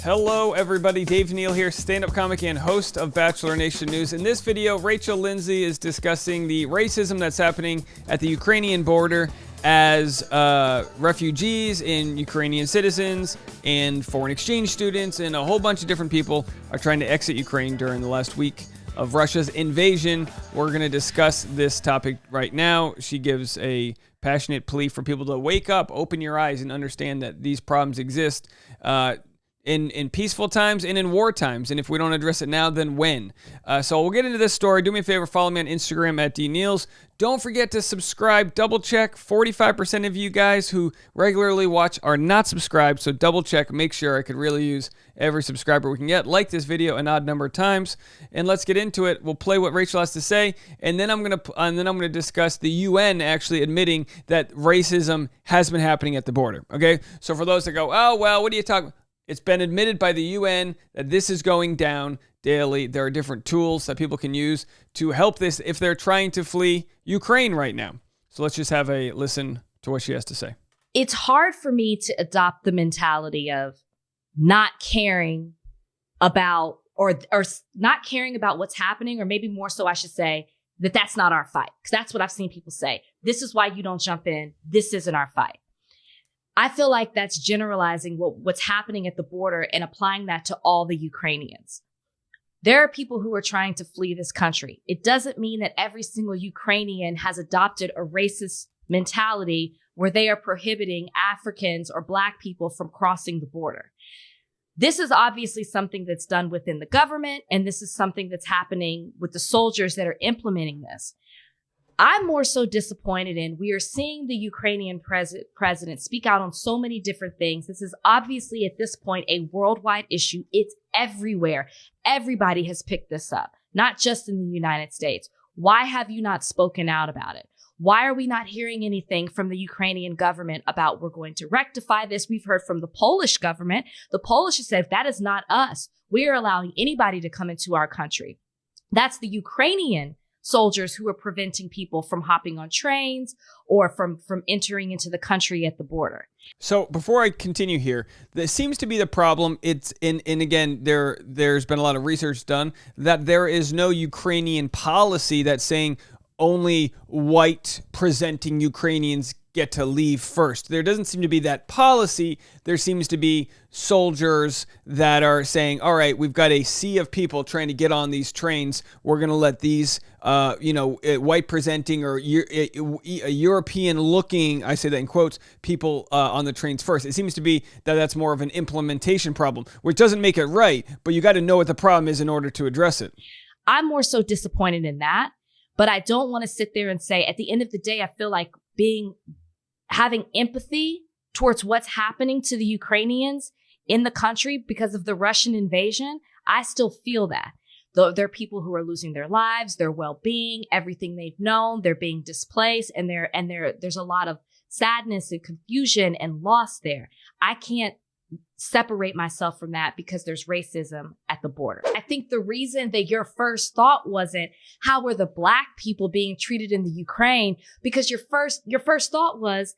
Hello everybody, Dave Neal here, stand-up comic and host of Bachelor Nation News. In this video, Lindsay is discussing the racism that's happening at the Ukrainian border as refugees and Ukrainian citizens and foreign exchange students and a whole bunch of different people are trying to exit Ukraine during the last week of Russia's invasion. We're going to discuss this topic right now. She gives a passionate plea for people to wake up, open your eyes, and understand that these problems exist in peaceful times and in war times. And if we don't address it now, then when? So we'll get into this story. Do me a favor, follow me on Instagram at DNeals. Don't forget to subscribe. Double check. 45% of you guys who regularly watch are not subscribed. So double check. Make sure. I could really use every subscriber we can get. Like this video an odd number of times. And let's get into it. We'll play what Rachel has to say. And then I'm gonna discuss the UN actually admitting that racism has been happening at the border. Okay? So for those that go, oh, well, what are you talking about? It's been admitted by the UN that this is going down daily. There are different tools that people can use to help this if they're trying to flee Ukraine right now. So let's just have a listen to what she has to say. It's hard for me to adopt the mentality of not caring about or not caring about what's happening, or maybe more so I should say that that's not our fight. Because that's what I've seen people say. This is why you don't jump in. This isn't our fight. I feel like that's generalizing what's happening at the border and applying that to all the Ukrainians. There are people who are trying to flee this country. It doesn't mean that every single Ukrainian has adopted a racist mentality where they are prohibiting Africans or Black people from crossing the border. This is obviously something that's done within the government, and this is something that's happening with the soldiers that are implementing this. I'm more so disappointed in we are seeing the Ukrainian president speak out on so many different things. This is obviously at this point a worldwide issue. It's everywhere. Everybody has picked this up, not just in the United States. Why have you not spoken out about it? Why are we not hearing anything from the Ukrainian government about we're going to rectify this? We've heard from the Polish government. The Polish has said that is not us. We are allowing anybody to come into our country. That's the Ukrainian soldiers who are preventing people from hopping on trains or from entering into the country at the border. So before I continue here, this seems to be the problem. It's and again, there's been a lot of research done that there is no Ukrainian policy that's saying only white presenting Ukrainians get to leave first. There doesn't seem to be that policy. There seems to be soldiers that are saying, all right, we've got a sea of people trying to get on these trains. We're going to let these, white presenting or European looking, I say that in quotes, people on the trains first. It seems to be that that's more of an implementation problem, which doesn't make it right, but you got to know what the problem is in order to address it. I'm more so disappointed in that, but I don't want to sit there and say, at the end of the day, I feel like having empathy towards what's happening to the Ukrainians in the country because of the Russian invasion. I still feel that. Though there are people who are losing their lives, their well-being, everything they've known, they're being displaced, and there's a lot of sadness and confusion and loss there. I can't separate myself from that because there's racism at the border. I think the reason that your first thought wasn't how were the Black people being treated in the Ukraine, because your first thought was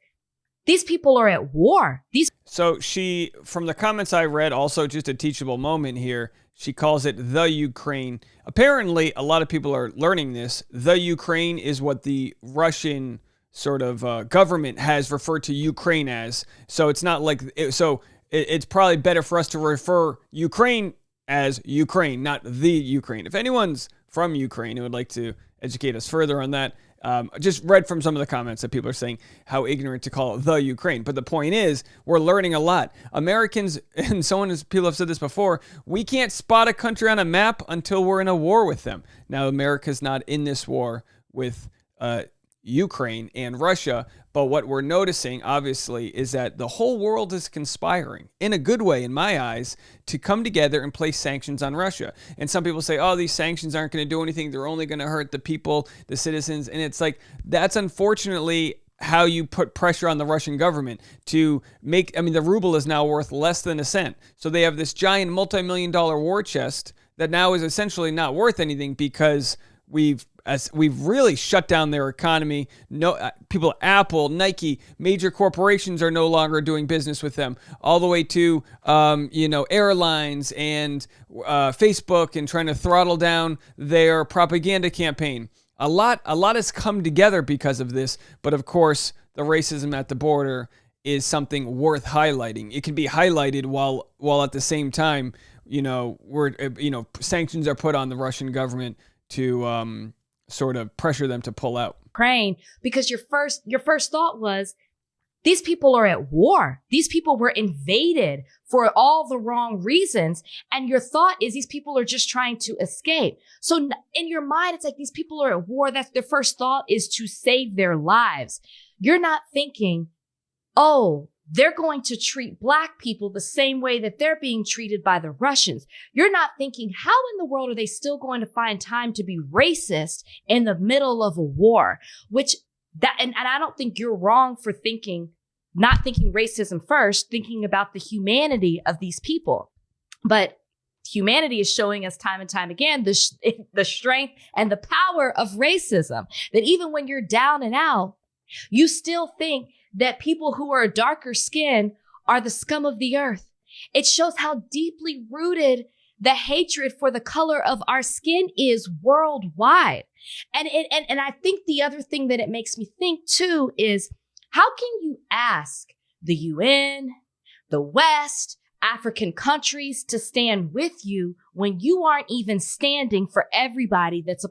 these people are at war. So she, from the comments I read, also just a teachable moment here, she calls it the Ukraine. Apparently, a lot of people are learning this. The Ukraine is what the Russian sort of government has referred to Ukraine as. So it's not like it's probably better for us to refer Ukraine as Ukraine, not the Ukraine. If anyone's from Ukraine who would like to educate us further on that, just read from some of the comments that people are saying how ignorant to call it the Ukraine. But the point is, we're learning a lot. Americans, and people have said this before, we can't spot a country on a map until we're in a war with them. Now, America's not in this war with Ukraine and Russia, but what we're noticing, obviously, is that the whole world is conspiring, in a good way, in my eyes, to come together and place sanctions on Russia. And some people say, oh, these sanctions aren't going to do anything. They're only going to hurt the people, the citizens. And it's like, that's unfortunately how you put pressure on the Russian government to make, the ruble is now worth less than a cent. So they have this giant multi-million-dollar war chest that now is essentially not worth anything because we've as we've really shut down their economy. No, people, Apple, Nike, major corporations are no longer doing business with them. All the way to airlines and Facebook, and trying to throttle down their propaganda campaign. A lot has come together because of this, but of course, the racism at the border is something worth highlighting. It can be highlighted while at the same time, sanctions are put on the Russian government to sort of pressure them to pull out. Ukraine, because your first thought was, these people are at war. These people were invaded for all the wrong reasons. And your thought is these people are just trying to escape. So in your mind, it's like these people are at war. That's their first thought, is to save their lives. You're not thinking, oh, they're going to treat Black people the same way that they're being treated by the Russians. You're not thinking, how in the world are they still going to find time to be racist in the middle of a war? And I don't think you're wrong for not thinking racism first, thinking about the humanity of these people. But humanity is showing us time and time again the strength and the power of racism, that even when you're down and out, you still think that people who are darker skinned are the scum of the earth. It shows how deeply rooted the hatred for the color of our skin is worldwide. And I think the other thing that it makes me think too is, how can you ask the UN, the West, African countries to stand with you when you aren't even standing for everybody that's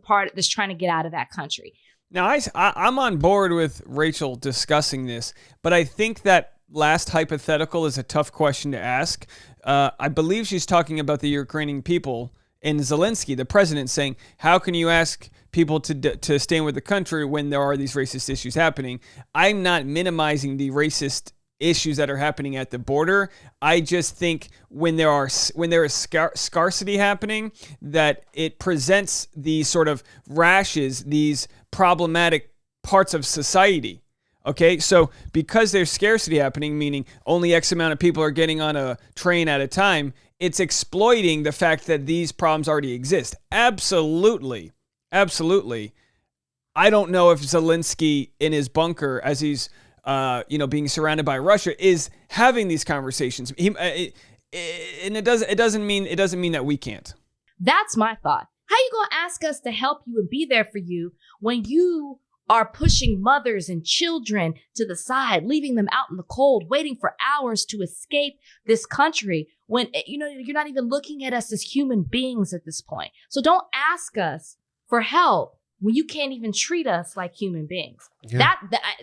trying to get out of that country? Now, I'm on board with Rachel discussing this, but I think that last hypothetical is a tough question to ask. I believe she's talking about the Ukrainian people and Zelensky, the president, saying, how can you ask people to stand with the country when there are these racist issues happening? I'm not minimizing the racist issues that are happening at the border. I just think when there is scarcity happening, that it presents these sort of rashes, these problematic parts of society. Okay, so because there's scarcity happening, meaning only X amount of people are getting on a train at a time, it's exploiting the fact that these problems already exist. Absolutely. I don't know if Zelensky in his bunker, as he's being surrounded by Russia, is having these conversations. And it doesn't mean that we can't. That's my thought. How you gonna ask us to help you and be there for you when you are pushing mothers and children to the side, leaving them out in the cold, waiting for hours to escape this country, when you're not even looking at us as human beings at this point? So don't ask us for help when you can't even treat us like human beings. Yeah.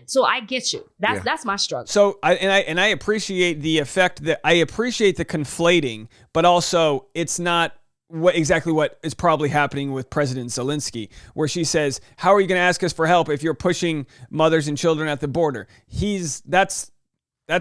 So I get you. That's my struggle. So I appreciate the effect that I appreciate the conflating, but also it's not exactly what is probably happening with President Zelensky, where she says, how are you going to ask us for help if you're pushing mothers and children at the border? That's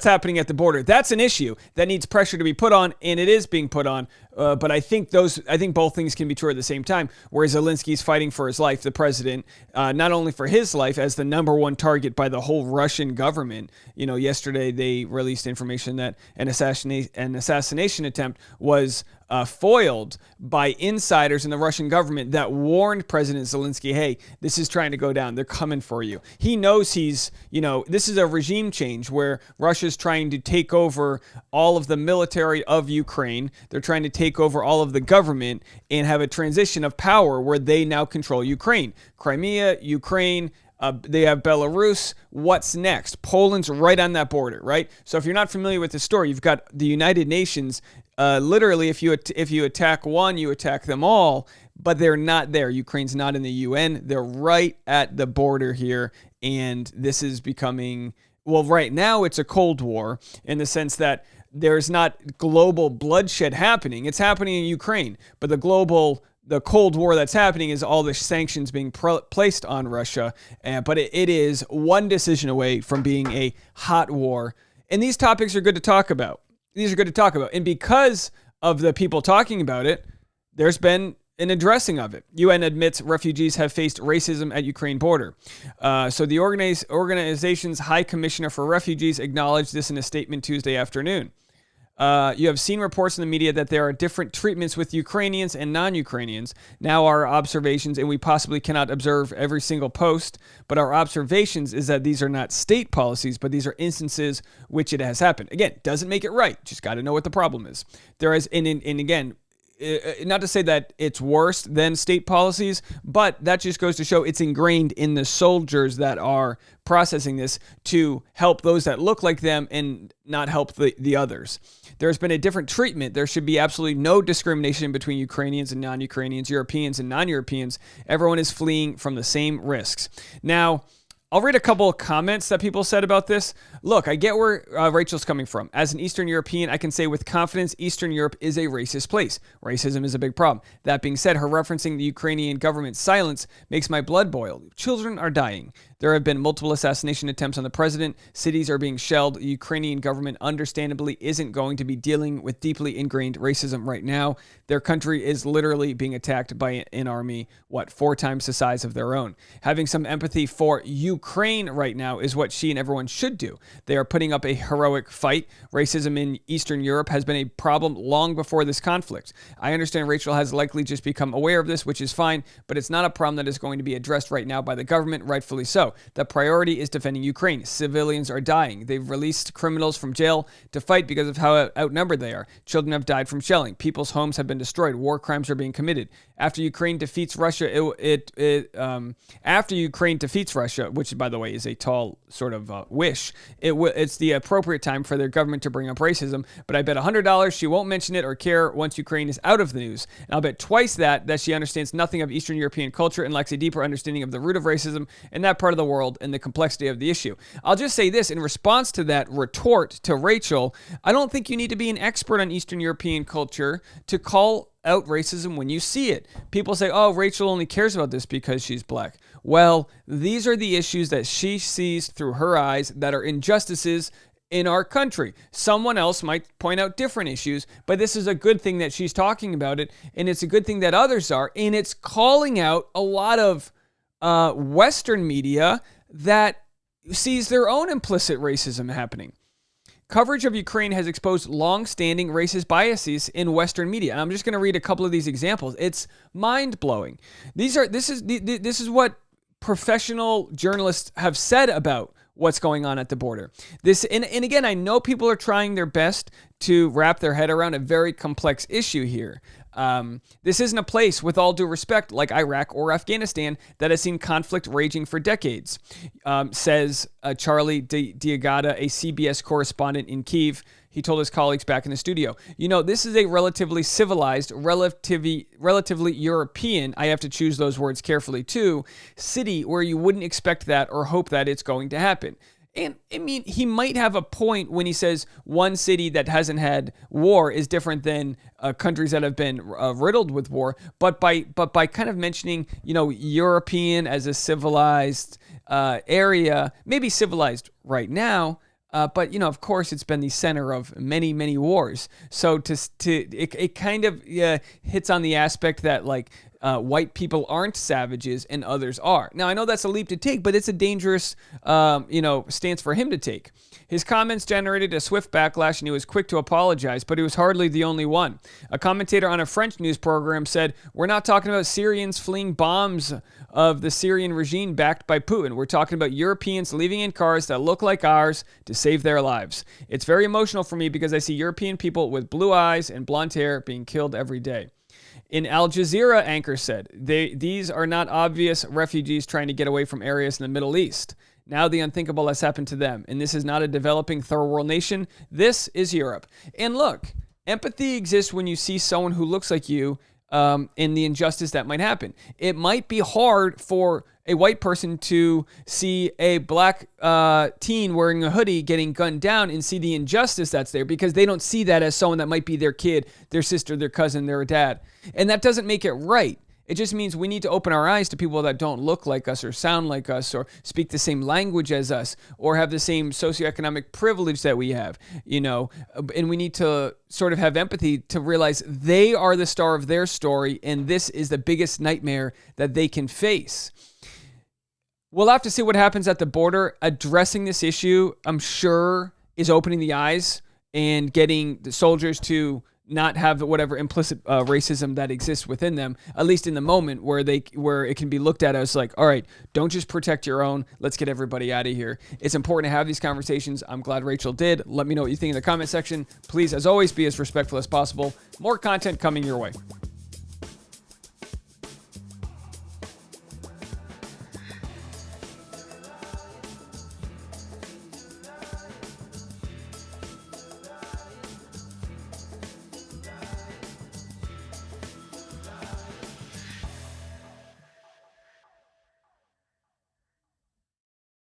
happening at the border. That's an issue that needs pressure to be put on, and it is being put on. But I think both things can be true at the same time. Whereas Zelensky's fighting for his life, the president, not only for his life as the number one target by the whole Russian government. Yesterday they released information that an assassination attempt was foiled by insiders in the Russian government that warned President Zelensky, hey, this is trying to go down. They're coming for you. He knows this is a regime change where Russia's trying to take over all of the military of Ukraine. They're trying to take over all of the government and have a transition of power where they now control Ukraine. Crimea, Ukraine, they have Belarus. What's next? Poland's right on that border, right? So if you're not familiar with the story, you've got the United Nations. Literally, if you attack one, you attack them all, but they're not there. Ukraine's not in the UN. They're right at the border here, and this is becoming, well, right now it's a Cold War in the sense that there's not global bloodshed happening. It's happening in Ukraine, but the Cold War that's happening is all the sanctions being placed on Russia, but it is one decision away from being a hot war, and these topics are good to talk about. And because of the people talking about it, there's been an addressing of it. UN admits refugees have faced racism at Ukraine border. So the organization's High Commissioner for Refugees acknowledged this in a statement Tuesday afternoon. You have seen reports in the media that there are different treatments with Ukrainians and non-Ukrainians. Now our observations, and we possibly cannot observe every single post, but our observations is that these are not state policies, but these are instances which it has happened. Again, doesn't make it right. Just got to know what the problem is. There is, and again, not to say that it's worse than state policies, but that just goes to show it's ingrained in the soldiers that are processing this to help those that look like them and not help the others. There's been a different treatment. There should be absolutely no discrimination between Ukrainians and non-Ukrainians, Europeans and non-Europeans. Everyone is fleeing from the same risks. Now, I'll read a couple of comments that people said about this. Look, I get where Rachel's coming from. As an Eastern European, I can say with confidence Eastern Europe is a racist place. Racism is a big problem. That being said, her referencing the Ukrainian government's silence makes my blood boil. Children are dying. There have been multiple assassination attempts on the president. Cities are being shelled. The Ukrainian government understandably isn't going to be dealing with deeply ingrained racism right now. Their country is literally being attacked by an army, 4 times the size of their own. Having some empathy for Ukraine right now is what she and everyone should do. They are putting up a heroic fight. Racism in Eastern Europe has been a problem long before this conflict. I understand Rachel has likely just become aware of this, which is fine, but it's not a problem that is going to be addressed right now by the government, rightfully so. The priority is defending Ukraine. Civilians are dying. They've released criminals from jail to fight because of how outnumbered they are. Children have died from shelling. People's homes have been destroyed. War crimes are being committed. After Ukraine defeats Russia, which by the way is a tall sort of wish, it's the appropriate time for their government to bring up racism. But I bet $100 she won't mention it or care once Ukraine is out of the news. And I'll bet twice that she understands nothing of Eastern European culture and lacks a deeper understanding of the root of racism in that part of the world and the complexity of the issue. I'll just say this in response to that retort to Rachel. I don't think you need to be an expert on Eastern European culture to call out racism when you see it. People say, oh, Rachel only cares about this because she's black. Well, these are the issues that she sees through her eyes that are injustices in our country. Someone else might point out different issues, but this is a good thing that she's talking about it, and it's a good thing that others are, and it's calling out a lot of Western media that sees their own implicit racism happening. Coverage of Ukraine has exposed long-standing racist biases in Western media. And I'm just going to read a couple of these examples. It's mind-blowing. This is what professional journalists have said about what's going on at the border. And again, I know people are trying their best to wrap their head around a very complex issue here. This isn't a place, with all due respect, like Iraq or Afghanistan, that has seen conflict raging for decades, says Charlie Diagata, a CBS correspondent in Kyiv. He told his colleagues back in the studio, this is a relatively civilized, relatively European, I have to choose those words carefully too, city where you wouldn't expect that or hope that it's going to happen. And I mean, he might have a point when he says one city that hasn't had war is different than countries that have been riddled with war. But by kind of mentioning, European as a civilized area, maybe civilized right now, but of course, it's been the center of many, many wars. So it kind of hits on the aspect that white people aren't savages and others are. Now, I know that's a leap to take, but it's a dangerous, stance for him to take. His comments generated a swift backlash, and he was quick to apologize, but he was hardly the only one. A commentator on a French news program said, "We're not talking about Syrians fleeing bombs of the Syrian regime backed by Putin. We're talking about Europeans leaving in cars that look like ours to save their lives. It's very emotional for me because I see European people with blue eyes and blonde hair being killed every day." An Al Jazeera anchor said, these are not obvious refugees trying to get away from areas in the Middle East. Now the unthinkable has happened to them, and this is not a developing third world nation. This is Europe. And look, empathy exists when you see someone who looks like you in the injustice that might happen. It might be hard for a white person to see a black teen wearing a hoodie getting gunned down and see the injustice that's there because they don't see that as someone that might be their kid, their sister, their cousin, their dad. And that doesn't make it right. It just means we need to open our eyes to people that don't look like us or sound like us or speak the same language as us or have the same socioeconomic privilege that we have, and we need to sort of have empathy to realize they are the star of their story and this is the biggest nightmare that they can face. We'll have to see what happens at the border. Addressing this issue, I'm sure, is opening the eyes and getting the soldiers to not have whatever implicit racism that exists within them, at least in the moment where it can be looked at as like, all right, don't just protect your own. Let's get everybody out of here. It's important to have these conversations. I'm glad Rachel did. Let me know what you think in the comment section. Please, as always, be as respectful as possible. More content coming your way.